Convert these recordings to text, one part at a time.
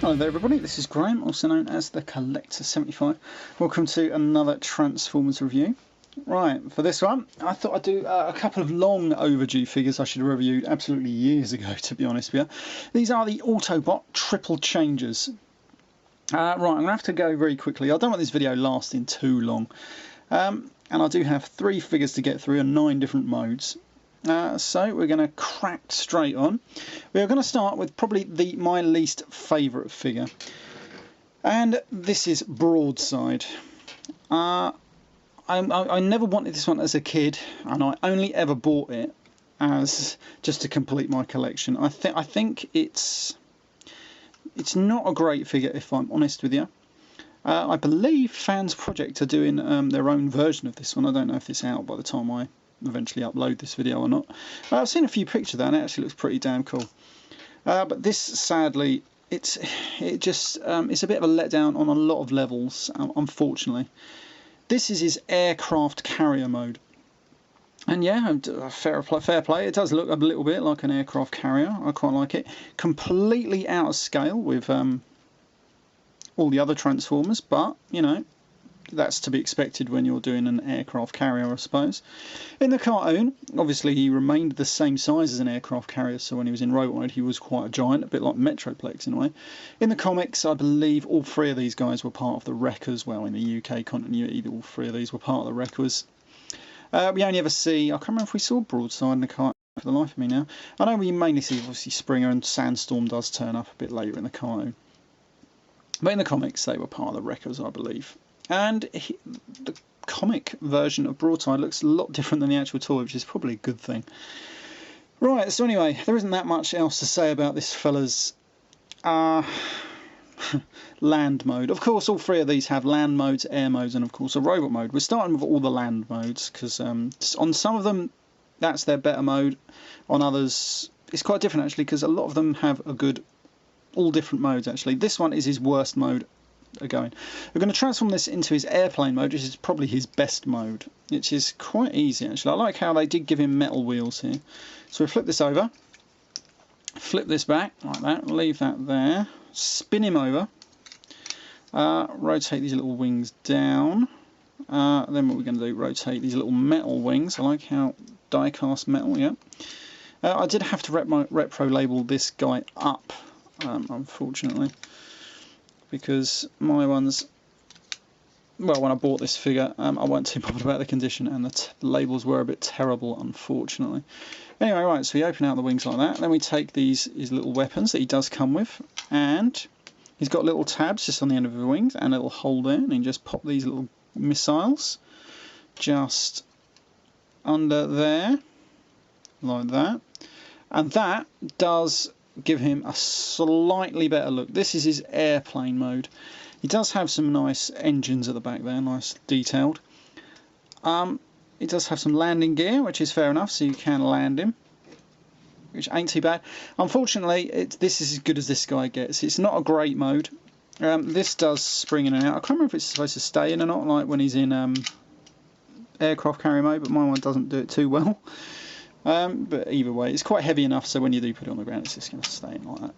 Hello there everybody, this is Graham, also known as the Collector75. Welcome to another Transformers review. Right, for this one, I thought I'd do a couple of long overdue figures I should have reviewed absolutely years ago, to be honest with you. These are the Autobot Triple Changes. Right, I'm going to have to go very quickly. I don't want this video lasting too long. And I do have 3 figures to get through and 9 different modes. So we're going to crack straight on. We're going to start with probably my least favourite figure, and this is Broadside. I never wanted this one as a kid, and I only ever bought it as just to complete my collection. I think it's not a great figure, if I'm honest with you. I believe Fans Project are doing their own version of this one. I don't know if it's out by the time I eventually upload this video or not. I've seen a few pictures of that and it actually looks pretty damn cool. But this, sadly, it's a bit of a letdown on a lot of levels, unfortunately. This is his aircraft carrier mode. And yeah, fair play, it does look a little bit like an aircraft carrier. I quite like it. Completely out of scale with all the other Transformers, but, you know, that's to be expected when you're doing an aircraft carrier, I suppose. In the cartoon, obviously he remained the same size as an aircraft carrier, so when he was in robot mode he was quite a giant, a bit like Metroplex in a way. In the comics, I believe all 3 of these guys were part of the Wreckers. Well, in the UK continuity, all 3 of these were part of the Wreckers. We only ever see, I can't remember if we saw Broadside in the cartoon for the life of me now. I know we mainly see obviously Springer, and Sandstorm does turn up a bit later in the cartoon. But in the comics they were part of the Wreckers, I believe. And the comic version of Broadside looks a lot different than the actual toy, which is probably a good thing. Right, so anyway, there isn't that much else to say about this fella's land mode. Of course, all 3 of these have land modes, air modes, and of course a robot mode. We're starting with all the land modes, because on some of them that's their better mode. On others, it's quite different actually, because a lot of them have all different modes actually. This one is his worst mode going. We're going to transform this into his airplane mode, which is probably his best mode, which is quite easy actually. I like how they did give him metal wheels here. So we flip this over, flip this back like that, leave that there, spin him over, rotate these little wings down, then what we're going to do, rotate these little metal wings. I like how die-cast metal, yeah. I did have to repro label this guy up, unfortunately, because my ones, well, when I bought this figure, I wasn't too bothered about the condition, and the labels were a bit terrible, unfortunately. Anyway, right, so we open out the wings like that, then we take his little weapons that he does come with, and he's got little tabs just on the end of the wings, and a little hole there, and you just pop these little missiles just under there, like that, and that does give him a slightly better look. This is his airplane mode. He does have some nice engines at the back there, nice detailed. He does have some landing gear, which is fair enough, so you can land him, which ain't too bad. Unfortunately, this is as good as this guy gets. It's not a great mode. This does spring in and out. I can't remember if it's supposed to stay in or not, like when he's in aircraft carrier mode, but my one doesn't do it too well. But either way, it's quite heavy enough so when you do put it on the ground it's just going to stay in like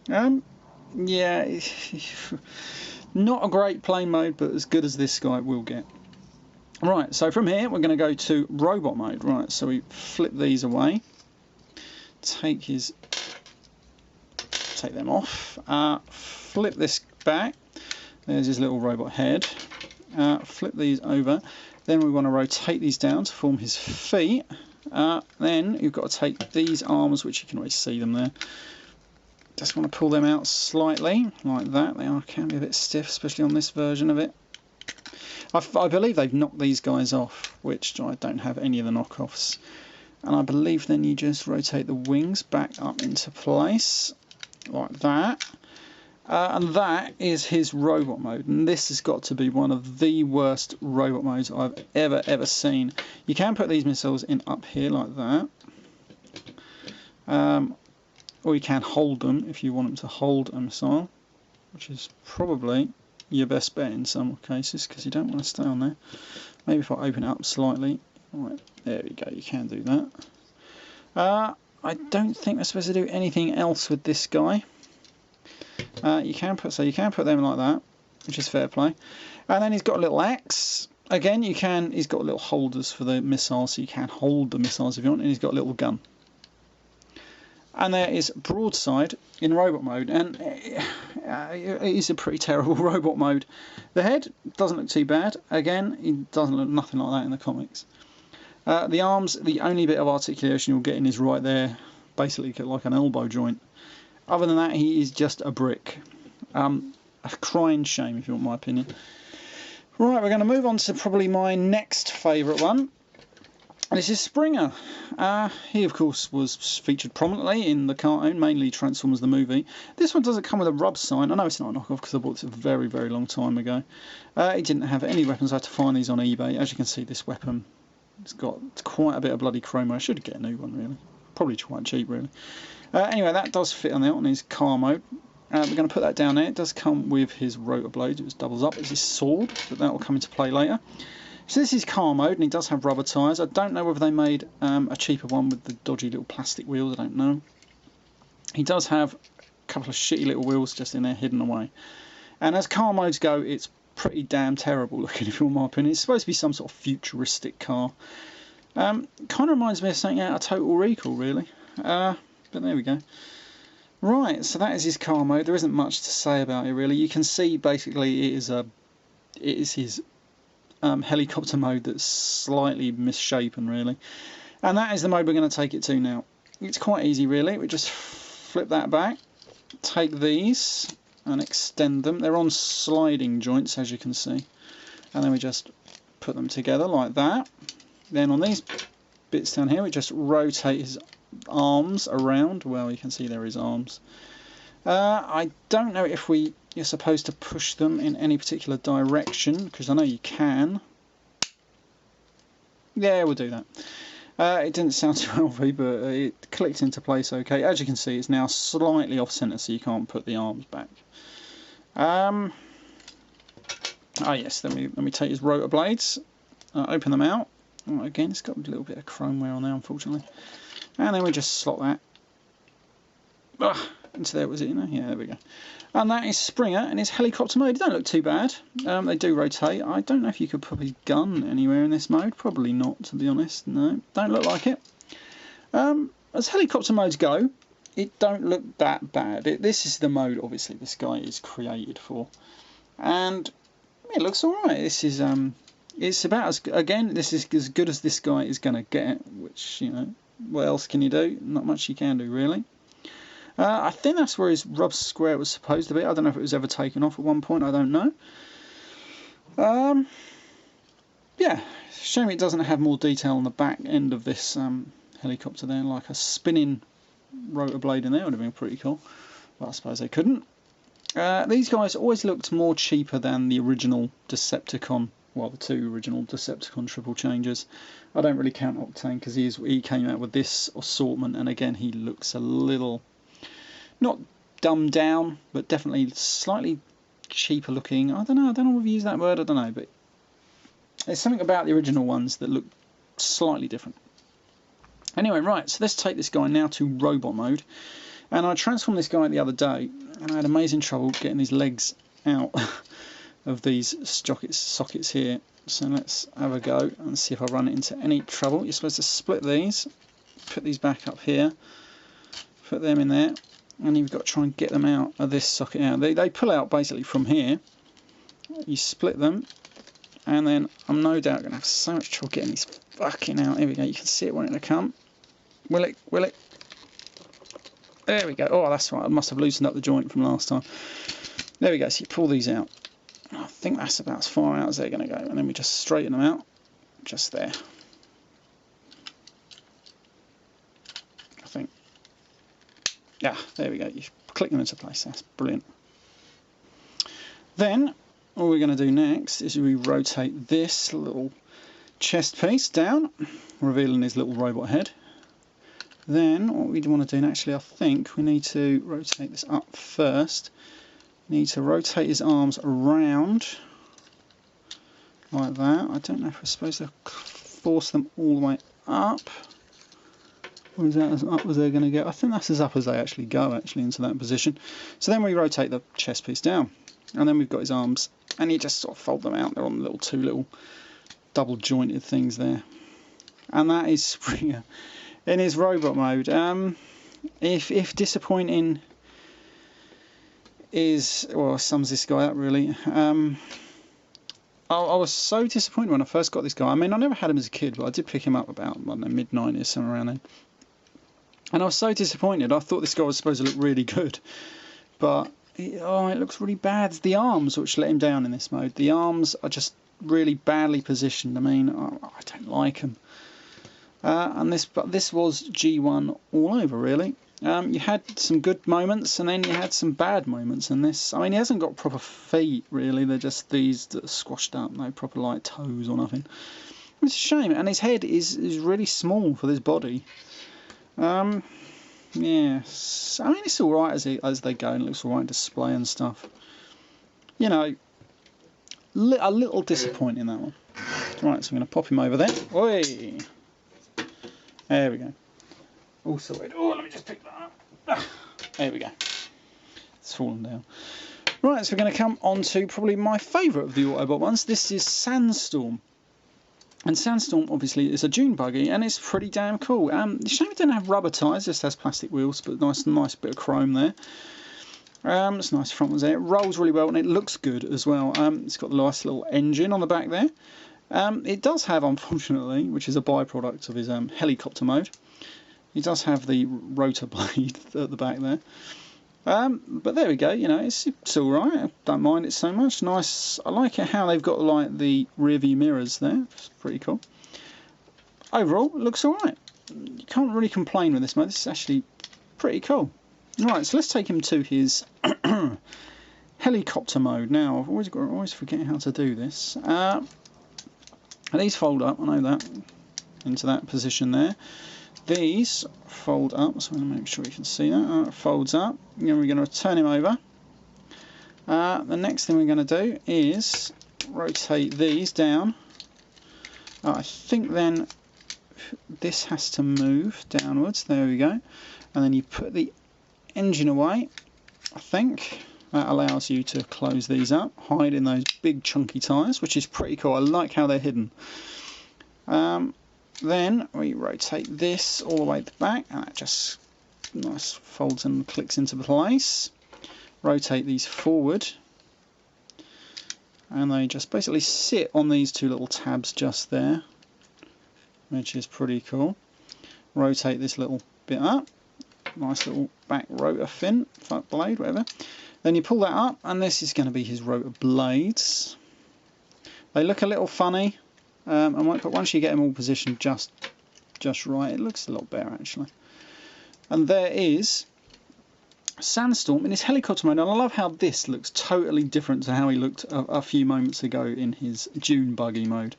that. Yeah, not a great plane mode, but as good as this guy will get. Right, so from here we're going to go to robot mode. Right, so we flip these away, take them off, flip this back, there's his little robot head, flip these over, then we want to rotate these down to form his feet. Then you've got to take these arms, which you can always see them there. Just want to pull them out slightly, like that. They can be a bit stiff, especially on this version of it. I believe they've knocked these guys off, which I don't have any of the knockoffs. And I believe then you just rotate the wings back up into place, like that. And that is his robot mode, and this has got to be one of the worst robot modes I've ever seen. You can put these missiles in up here like that, or you can hold them if you want them to hold a missile, which is probably your best bet in some cases, because you don't want to stay on there. Maybe if I open it up slightly, right, there we go, you can do that. I don't think we're supposed to do anything else with this guy. You can put them like that, which is fair play. And then he's got a little axe. Again, he's got little holders for the missiles, so you can hold the missiles if you want, and he's got a little gun. And there is Broadside in robot mode, and it is a pretty terrible robot mode. The head doesn't look too bad. Again, it doesn't look nothing like that in the comics. The arms, the only bit of articulation you'll get in is right there, basically like an elbow joint. Other than that, he is just a brick. A crying shame, if you want my opinion. Right, we're going to move on to probably my next favourite one. This is Springer. He, of course, was featured prominently in the cartoon, mainly Transformers the movie. This one doesn't come with a rub sign. I know it's not a knockoff because I bought this a very, very long time ago. He didn't have any weapons. I had to find these on eBay. As you can see, this weapon, it's got quite a bit of bloody chrome. I should get a new one, really. Probably quite cheap, really. Anyway, that does fit on there on his car mode. We're going to put that down there. It does come with his rotor blades. It doubles up as his sword, but that will come into play later. So this is car mode, and he does have rubber tyres. I don't know whether they made a cheaper one with the dodgy little plastic wheels. I don't know. He does have a couple of shitty little wheels just in there hidden away. And as car modes go, it's pretty damn terrible looking, if you want my opinion. It's supposed to be some sort of futuristic car. Kind of reminds me of something out of Total Recall, really. But there we go. Right, so that is his car mode. There isn't much to say about it, really. You can see basically it is his helicopter mode that's slightly misshapen, really. And that is the mode we're going to take it to now. It's quite easy, really. We just flip that back, take these and extend them. They're on sliding joints, as you can see. And then we just put them together like that. Then on these bits down here, we just rotate his arms around. Well, you can see there his arms. I don't know if you're supposed to push them in any particular direction, because I know you can. Yeah, we'll do that. It didn't sound too healthy, but it clicked into place okay. As you can see, it's now slightly off centre, so you can't put the arms back. Yes, let me take his rotor blades, open them out. Again, it's got a little bit of chrome wear on there, unfortunately. And then we just slot that into there, was it? Yeah, there we go. And that is Springer and his helicopter mode. It don't look too bad. They do rotate. I don't know if you could put his gun anywhere in this mode. Probably not, to be honest. No, don't look like it. As helicopter modes go, it don't look that bad. This is the mode, obviously, this guy is created for. And it looks alright. This is it's about this is as good as this guy is going to get, which, you know, what else can you do? Not much you can do, really. I think that's where his rub square was supposed to be. I don't know if it was ever taken off at one point. I don't know. Yeah, shame it doesn't have more detail on the back end of this helicopter there, like a spinning rotor blade in there. Would have been pretty cool. But I suppose they couldn't. These guys always looked more cheaper than the original Decepticon. Well, the two original Decepticon triple changes. I don't really count Octane because he came out with this assortment, and again he looks a little, not dumbed down, but definitely slightly cheaper looking. I don't know if you use that word, I don't know, but there's something about the original ones that look slightly different. Anyway, right, so let's take this guy now to robot mode. And I transformed this guy the other day, and I had amazing trouble getting these legs out of these sockets here. So let's have a go and see if I run it into any trouble. You're supposed to split these, put these back up here, put them in there, and you've got to try and get them out of this socket out. They pull out basically from here. You split them, and then I'm no doubt going to have so much trouble getting these fucking out. Here we go, you can see it wanting to come. Will it? There we go. Oh, that's right, I must have loosened up the joint from last time. There we go, so you pull these out. I think that's about as far out as they're going to go, and then we just straighten them out, just there. I think. Yeah, there we go. You click them into place. That's brilliant. Then all we're going to do next is we rotate this little chest piece down, revealing his little robot head. Then what we want to do, and actually I think we need to rotate this up first. Need to rotate his arms around like that. I don't know if we're supposed to force them all the way up. Or is that as up as they're going to go? I think that's as up as they actually go, into that position. So then we rotate the chest piece down. And then we've got his arms. And you just sort of fold them out. They're on the two little double jointed things there. And that is Springer in his robot mode. If disappointing is, well, sums this guy up really. I was so disappointed when I first got this guy. I mean, I never had him as a kid, but I did pick him up about, I don't know, mid-90s, somewhere around there. And I was so disappointed. I thought this guy was supposed to look really good. But, it looks really bad. It's the arms which let him down in this mode. The arms are just really badly positioned. I mean, I don't like them. But this was G1 all over, really. You had some good moments, and then you had some bad moments in this. I mean, he hasn't got proper feet, really. They're just these that are squashed up, no proper, like, toes or nothing. It's a shame, and his head is really small for this body. Yes. I mean, it's alright as they go, and it looks alright in display and stuff. You know, a little disappointing, that one. Right, so I'm going to pop him over there. Oi! There we go. All sorted. Oh, let me just pick that up. There we go. It's fallen down. Right, so we're going to come on to probably my favourite of the Autobot ones. This is Sandstorm. And Sandstorm, obviously, is a dune buggy, and it's pretty damn cool. The shame it didn't have rubber tyres, just has plastic wheels, but nice bit of chrome there. It's nice front ones there. It rolls really well, and it looks good as well. It's got the nice little engine on the back there. It does have, unfortunately, which is a byproduct of his helicopter mode, he does have the rotor blade at the back there. But there we go, you know, it's alright. I don't mind it so much. Nice. I like it how they've got like the rear view mirrors there. It's pretty cool. Overall, it looks alright. You can't really complain with this mode. This is actually pretty cool. Right, so let's take him to his helicopter mode. Now, I always forget how to do this. These fold up, I know that, into that position there. These fold up, so I'm going to make sure you can see that. It folds up. Then we're going to turn him over. The next thing we're going to do is rotate these down. I think then this has to move downwards. There we go. And then you put the engine away. I think that allows you to close these up, hide in those big chunky tyres, which is pretty cool. I like how they're hidden. Then we rotate this all the way to the back, and that just nice folds and clicks into place. Rotate these forward, and they just basically sit on these two little tabs just there, which is pretty cool. Rotate this little bit up, nice little back rotor fin, blade, whatever. Then you pull that up, and this is going to be his rotor blades. They look a little funny. But once you get them all positioned just right, it looks a lot better actually. And there is Sandstorm in his helicopter mode, and I love how this looks totally different to how he looked a few moments ago in his dune buggy mode.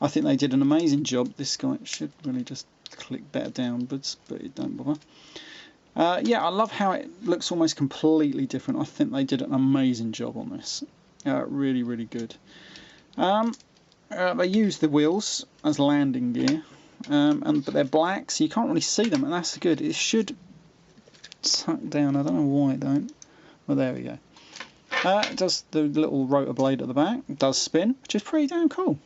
I think they did an amazing job. This guy should really just click better downwards, but it don't bother. Yeah, I love how it looks almost completely different. I think they did an amazing job on this. Really, really good. They use the wheels as landing gear, but they're black, so you can't really see them, and that's good. It should tuck down. I don't know why it don't. Well, there we go. It does the little rotor blade at the back. It does spin, which is pretty damn cool.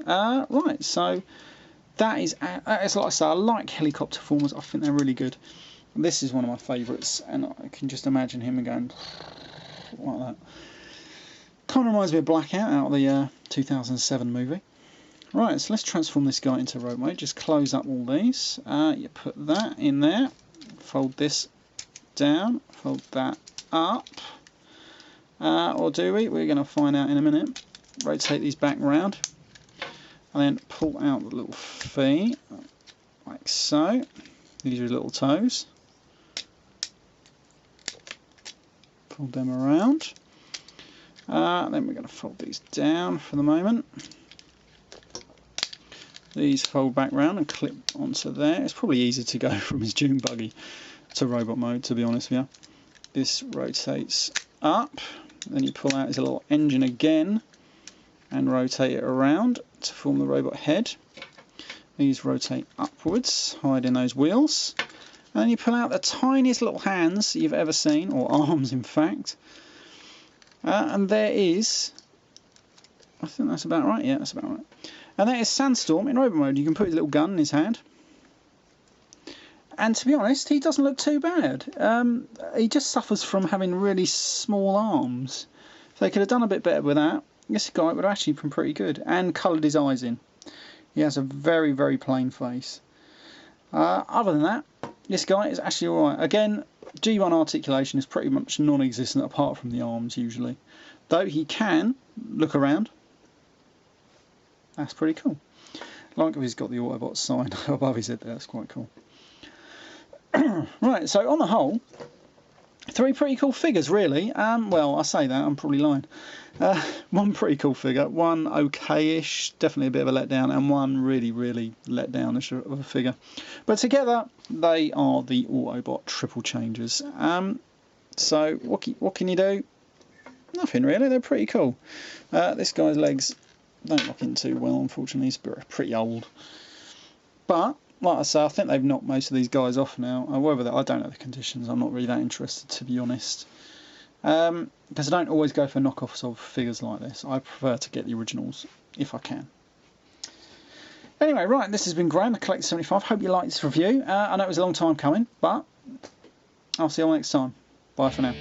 Right, so that is like I say, I like helicopter formers. I think they're really good. This is one of my favourites, and I can just imagine him going like that. Kind of reminds me of Blackout out of the 2007 movie. Right, so let's transform this guy into robot mode. Just close up all these. You put that in there. Fold this down. Fold that up. Or do we? We're going to find out in a minute. Rotate these back round. And then pull out the little feet. Like so. These are his little toes. Pull them around. Then we're going to fold these down for the moment. These fold back round and clip onto there. It's probably easier to go from his dune buggy to robot mode, to be honest with you. This rotates up. Then you pull out his little engine again and rotate it around to form the robot head. These rotate upwards, hiding those wheels. And you pull out the tiniest little hands you've ever seen, or arms in fact. And there is, I think that's about right, yeah, that's about right. And that is Sandstorm in robot mode. You can put his little gun in his hand. And to be honest, he doesn't look too bad. He just suffers from having really small arms. If they could have done a bit better with that, this guy would have actually been pretty good. And coloured his eyes in. He has a very, very plain face. Other than that, this guy is actually alright. Again, G1 articulation is pretty much non-existent apart from the arms usually. Though he can look around. That's pretty cool. Like if he's got the Autobot sign above his head there, that's quite cool. Right, so on the whole, 3 pretty cool figures really. Well, I say that, I'm probably lying. 1 pretty cool figure, 1 okay-ish, definitely a bit of a letdown, and 1 really, really letdown-ish of a figure. But together, they are the Autobot Triple Changers. So, what can you do? Nothing really, they're pretty cool. This guy's legs don't lock in too well, unfortunately, he's pretty old. But, like I say, I think they've knocked most of these guys off now. However, I don't know the conditions, I'm not really that interested, to be honest. Because I don't always go for knockoffs of figures like this. I prefer to get the originals, if I can. Anyway, right, this has been Graham, the Collector 75. Hope you liked this review. I know it was a long time coming, but I'll see you all next time. Bye for now.